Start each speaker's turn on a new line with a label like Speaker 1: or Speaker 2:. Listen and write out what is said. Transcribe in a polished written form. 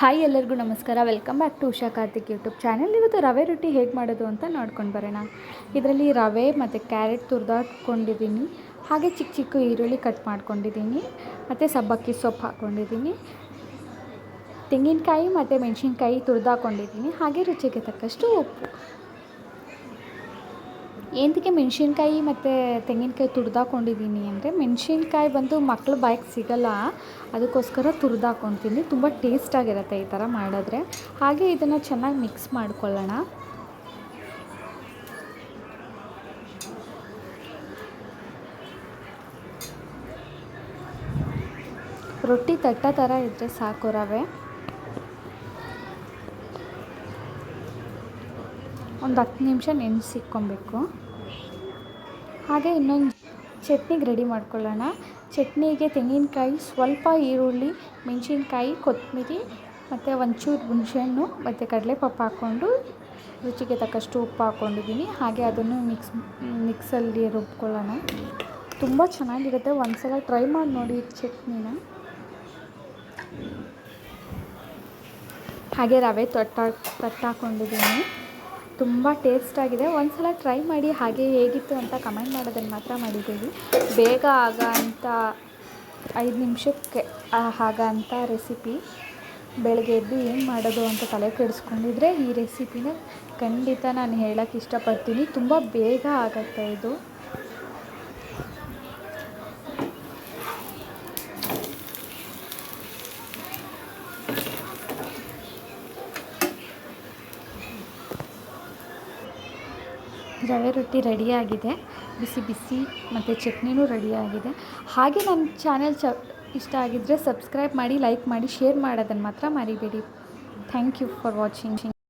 Speaker 1: Hi ಎಲ್ಲರಿಗೂ ನಮಸ್ಕಾರ. Welcome back to Usha Karthik YouTube channel. ಇವತ್ತು ರವೆ ರೊಟ್ಟಿ ಹೇಗೆ ಮಾಡೋದು ಅಂತ ನೋಡ್ಕೊಂಡು ಬರೋಣ. ಇದರಲ್ಲಿ ರವೆ ಮತ್ತು ಕ್ಯಾರೆಟ್ ತುರಿದಾಕೊಂಡಿದ್ದೀನಿ, ಹಾಗೆ ಚಿಕ್ಕ ಚಿಕ್ಕ ಈರುಳ್ಳಿ ಕಟ್ ಮಾಡ್ಕೊಂಡಿದ್ದೀನಿ, ಮತ್ತು ಸಬ್ಬಕ್ಕಿ ಸೊಪ್ಪು ಹಾಕ್ಕೊಂಡಿದ್ದೀನಿ, ತೆಂಗಿನಕಾಯಿ ಮತ್ತು ಮೆಣಸಿನ್ಕಾಯಿ ತುರಿದಾಕೊಂಡಿದ್ದೀನಿ, ಹಾಗೆ ರುಚಿಗೆ ತಕ್ಕಷ್ಟು ಉಪ್ಪು. ಏನಕ್ಕೆ ಮೆಣಸಿನ್ಕಾಯಿ ಮತ್ತು ತೆಂಗಿನಕಾಯಿ ತುರಿದಾಕೊಂಡಿದ್ದೀನಿ ಅಂದರೆ, ಮೆಣಸಿನ್ಕಾಯಿ ಬಂದು ಮಕ್ಳು ಬಾಯಿಗೆ ಸಿಗಲ್ಲ, ಅದಕ್ಕೋಸ್ಕರ ತುರಿದಾಕೊತೀನಿ. ತುಂಬ ಟೇಸ್ಟಾಗಿರುತ್ತೆ ಈ ಥರ ಮಾಡಿದ್ರೆ. ಹಾಗೆ ಇದನ್ನು ಚೆನ್ನಾಗಿ ಮಿಕ್ಸ್ ಮಾಡ್ಕೊಳ್ಳೋಣ. ರೊಟ್ಟಿ ತಟ್ಟ ಥರ ಇದ್ದರೆ ಸಾಕು. ರವೆ ಒಂದು 10 ನಿಮಿಷ ನೆನೆಸಿಕ್ಕೊಬೇಕು. ಹಾಗೆ ಇನ್ನೊಂದು ಚಟ್ನಿಗೆ ರೆಡಿ ಮಾಡ್ಕೊಳ್ಳೋಣ. ಚಟ್ನಿಗೆ ತೆಂಗಿನಕಾಯಿ, ಸ್ವಲ್ಪ ಈರುಳ್ಳಿ, ಮೆಣಸಿನ್ಕಾಯಿ, ಕೊತ್ತಂಬರಿ ಮತ್ತು ಒಂಚೂರು ಹುಣಸೆಹಣ್ಣು ಮತ್ತು ಕಡಲೆಪಪ್ಪು ಹಾಕ್ಕೊಂಡು ರುಚಿಗೆ ತಕ್ಕಷ್ಟು ಉಪ್ಪು ಹಾಕ್ಕೊಂಡಿದ್ದೀನಿ. ಹಾಗೆ ಅದನ್ನು ಮಿಕ್ಸಲ್ಲಿ ರುಬ್ಕೊಳ್ಳೋಣ. ತುಂಬ ಚೆನ್ನಾಗಿರುತ್ತೆ, ಒಂದು ಸಲ ಟ್ರೈ ಮಾಡಿ ನೋಡಿ ಈ ಚಟ್ನಿನ. ಹಾಗೆ ರವೆ ತಟ್ಟಾಕೊಂಡಿದ್ದೀನಿ, ತುಂಬ ಟೇಸ್ಟಾಗಿದೆ. ಒಂದು ಸಲ ಟ್ರೈ ಮಾಡಿ. ಹಾಗೆ ಹೇಗಿತ್ತು ಅಂತ ಕಮೆಂಟ್ ಮಾಡೋದನ್ನು ಮಾತ್ರ ಮಾಡಿದ್ದೀವಿ. ಬೇಗ ಆಗೋಂಥ 5 ನಿಮಿಷಕ್ಕೆ ಆಗೋಂಥ ರೆಸಿಪಿ. ಬೆಳಗ್ಗೆ ಎದ್ದು ಏನು ಮಾಡೋದು ಅಂತ ತಲೆ ಕೆಡಿಸ್ಕೊಂಡಿದ್ರೆ ಈ ರೆಸಿಪಿನ ಖಂಡಿತ ನಾನು ಹೇಳೋಕ್ಕೆ ಇಷ್ಟಪಡ್ತೀನಿ. ತುಂಬ ಬೇಗ ಆಗುತ್ತೆ ಇದು. ರವೆ ರೊಟ್ಟಿ ರೆಡಿಯಾಗಿದೆ, ಬಿಸಿ ಬಿಸಿ ಮತ್ತು ಚಟ್ನಿನೂ ರೆಡಿಯಾಗಿದೆ. ಹಾಗೆ ನಮ್ಮ ಚಾನೆಲ್ ಇಷ್ಟ ಆಗಿದ್ದರೆ ಸಬ್ಸ್ಕ್ರೈಬ್ ಮಾಡಿ, ಲೈಕ್ ಮಾಡಿ, ಶೇರ್ ಮಾಡೋದನ್ನು ಮಾತ್ರ ಮರಿಬೇಡಿ. Thank you for watching.